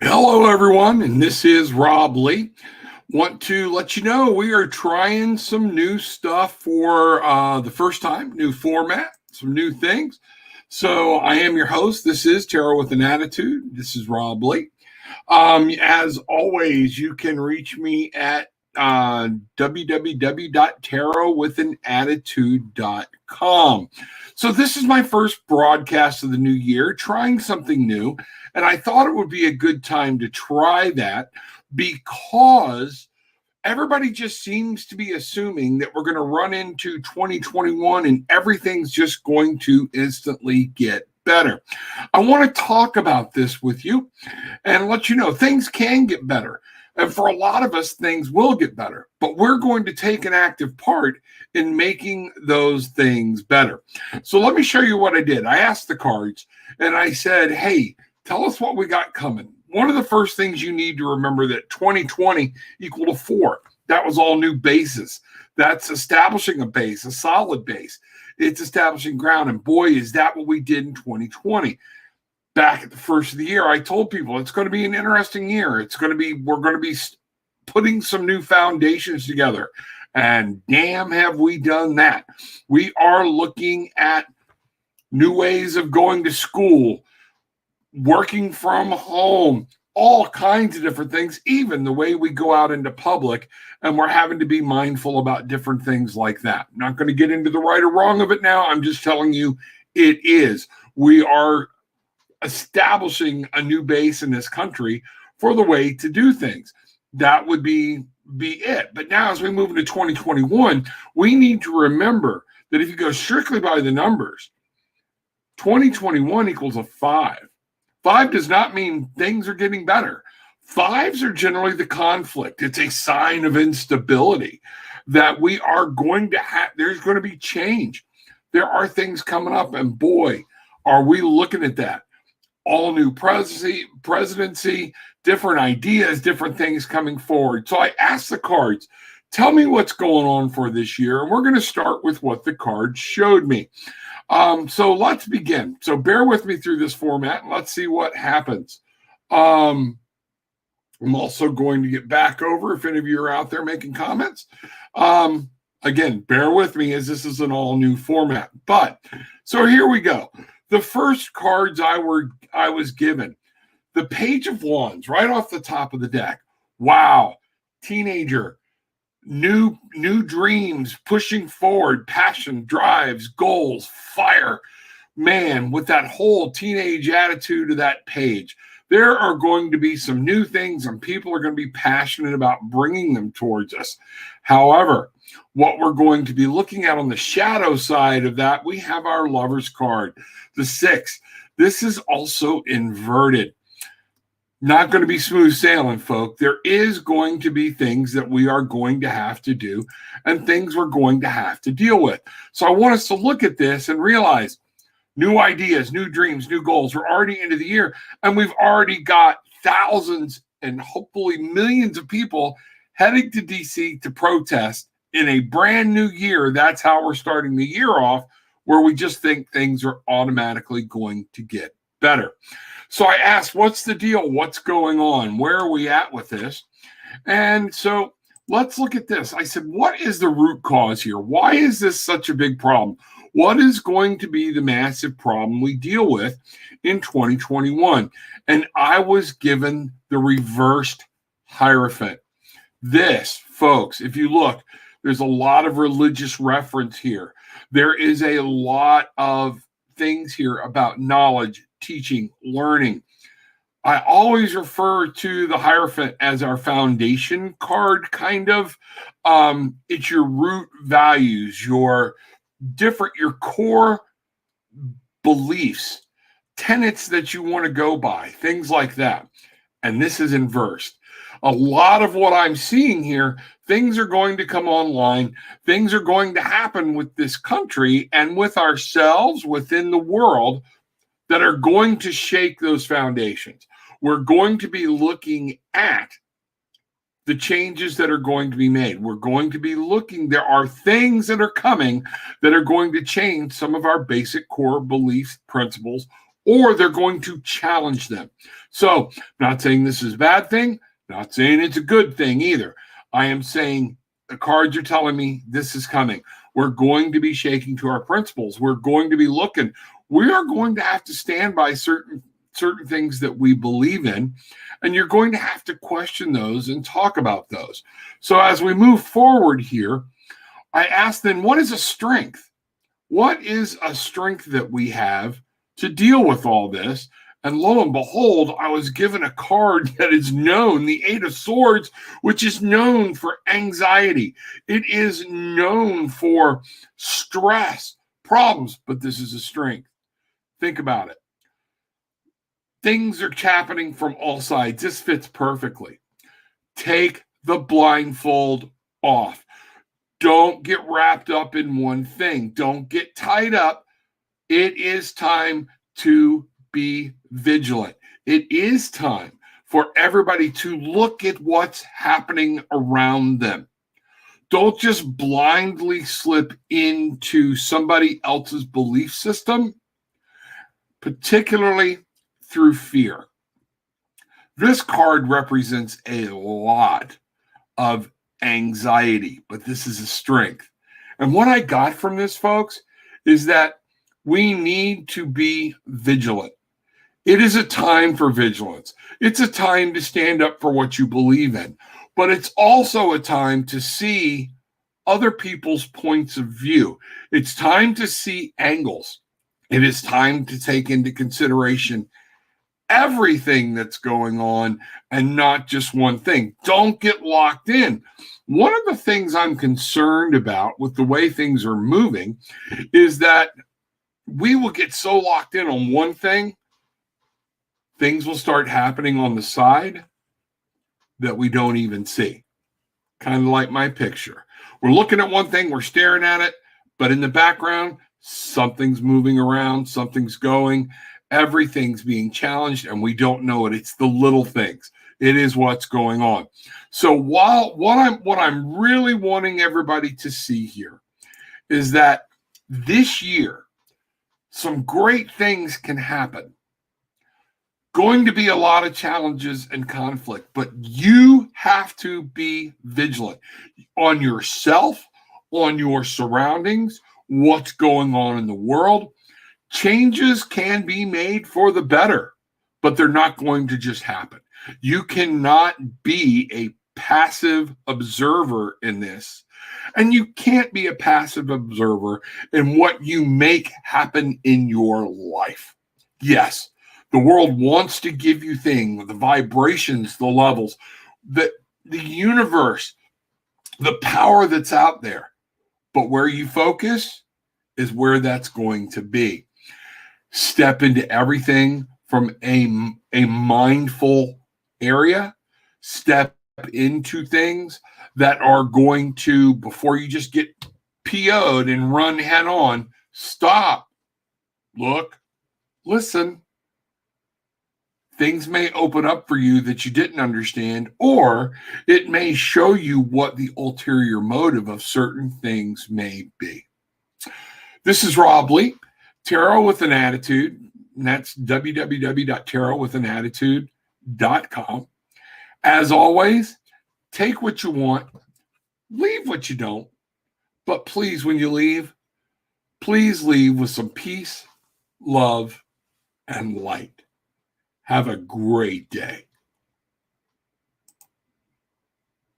Hello, everyone, and this is Rob Lee. Want to let you know we are trying some new stuff for the first time, new format, some new things. So I am your host. This is Tarot with an Attitude. This is Rob Lee. As always, you can reach me at www.tarotwithanattitude.com. So this is my first broadcast of the new year, trying something new. And I thought it would be a good time to try that because everybody just seems to be assuming that we're going to run into 2021 and everything's just going to instantly get better. I want to talk about this with you and let you know things can get better. And for a lot of us, things will get better, but we're going to take an active part in making those things better. So let me show you what I did. I asked the cards and I said, hey, tell us what we got coming. One of the first things you need to remember that 2020 equal to 4. That was all new bases. That's establishing a base, a solid base. It's establishing ground. And boy, is that what we did in 2020. Back at the first of the year, I told people it's going to be an interesting year. We're going to be putting some new foundations together. And damn, have we done that. We are looking at new ways of going to school, working from home, all kinds of different things, even the way we go out into public, and we're having to be mindful about different things like that. I'm not going to get into the right or wrong of it now. I'm just telling you it is. We are establishing a new base in this country for the way to do things. That would be it. But now as we move into 2021, we need to remember that if you go strictly by the numbers, 2021 equals a 5. 5 does not mean things are getting better. 5s are generally the conflict. It's a sign of instability that we are going to have. There's going to be change. There are things coming up, and boy, are we looking at that. All new presidency, different ideas, different things coming forward. So I asked the cards, tell me what's going on for this year. And we're going to start with what the cards showed me. So let's begin. So bear with me through this format and let's see what happens. I'm also going to get back over if any of you are out there making comments. Again, bear with me as this is an all new format. But so here we go. The first cards I was given, the Page of Wands right off the top of the deck. Wow, teenager. New dreams, pushing forward, passion, drives, goals, fire. Man, with that whole teenage attitude of that page, there are going to be some new things and people are going to be passionate about bringing them towards us. However, what we're going to be looking at on the shadow side of that, we have our Lover's card, the 6. This is also inverted. Not going to be smooth sailing, folk. There is going to be things that we are going to have to do and things we're going to have to deal with. So I want us to look at this and realize new ideas, new dreams, new goals. We're already into the year and we've already got thousands and hopefully millions of people heading to DC to protest in a brand new year. That's how we're starting the year off, where we just think things are automatically going to get better. So I asked, what's the deal? What's going on? Where are we at with this? And so let's look at this. I said, what is the root cause here? Why is this such a big problem? What is going to be the massive problem we deal with in 2021? And I was given the reversed Hierophant. This, folks, if you look, there's a lot of religious reference here. There is a lot of things here about knowledge, teaching, learning. I always refer to the Hierophant as our foundation card, kind of. It's your root values, your core beliefs, tenets that you want to go by, things like that. And this is inversed. A lot of what I'm seeing here, things are going to come online. Things are going to happen with this country and with ourselves within the world that are going to shake those foundations. We're going to be looking at the changes that are going to be made. We're going to be looking, there are things that are coming that are going to change some of our basic core beliefs, principles, or they're going to challenge them. So, not saying this is a bad thing, not saying it's a good thing either. I am saying the cards are telling me this is coming. We're going to be shaking to our principles. We're going to be looking. We are going to have to stand by certain things that we believe in, and you're going to have to question those and talk about those. So as we move forward here, I ask then, what is a strength? What is a strength that we have to deal with all this? And lo and behold, I was given a card that is known, the Eight of Swords, which is known for anxiety. It is known for stress, problems, but this is a strength. Think about it. Things are happening from all sides. This fits perfectly. Take the blindfold off. Don't get wrapped up in one thing. Don't get tied up. It is time to be vigilant. It is time for everybody to look at what's happening around them. Don't just blindly slip into somebody else's belief system, particularly through fear. This card represents a lot of anxiety, but this is a strength. And what I got from this, folks, is that we need to be vigilant. It is a time for vigilance. It's a time to stand up for what you believe in, but it's also a time to see other people's points of view. It's time to see angles. It is time to take into consideration everything that's going on and not just one thing. Don't get locked in. One of the things I'm concerned about with the way things are moving is that we will get so locked in on one thing, things will start happening on the side that we don't even see. Kind of like my picture. We're looking at one thing, we're staring at it, but in the background, something's moving around, something's going, everything's being challenged, and we don't know it. It's the little things. It is what's going on. So what I'm really wanting everybody to see here is that this year, some great things can happen. Going to be a lot of challenges and conflict, but you have to be vigilant on yourself, on your surroundings, what's going on in the world. Changes can be made for the better, but they're not going to just happen. You cannot be a passive observer in this, and you can't be a passive observer in what you make happen in your life. Yes, the world wants to give you things, the vibrations, the levels, the universe, the power that's out there. But where you focus is where that's going to be. Step into everything from a mindful area. Step into things that are going to, before you just get PO'd and run head on, stop, look, listen. Things may open up for you that you didn't understand, or it may show you what the ulterior motive of certain things may be. This is Rob Lee, Tarot with an Attitude, and that's www.tarotwithanattitude.com. As always, take what you want, leave what you don't, but please, when you leave, please leave with some peace, love, and light. Have a great day.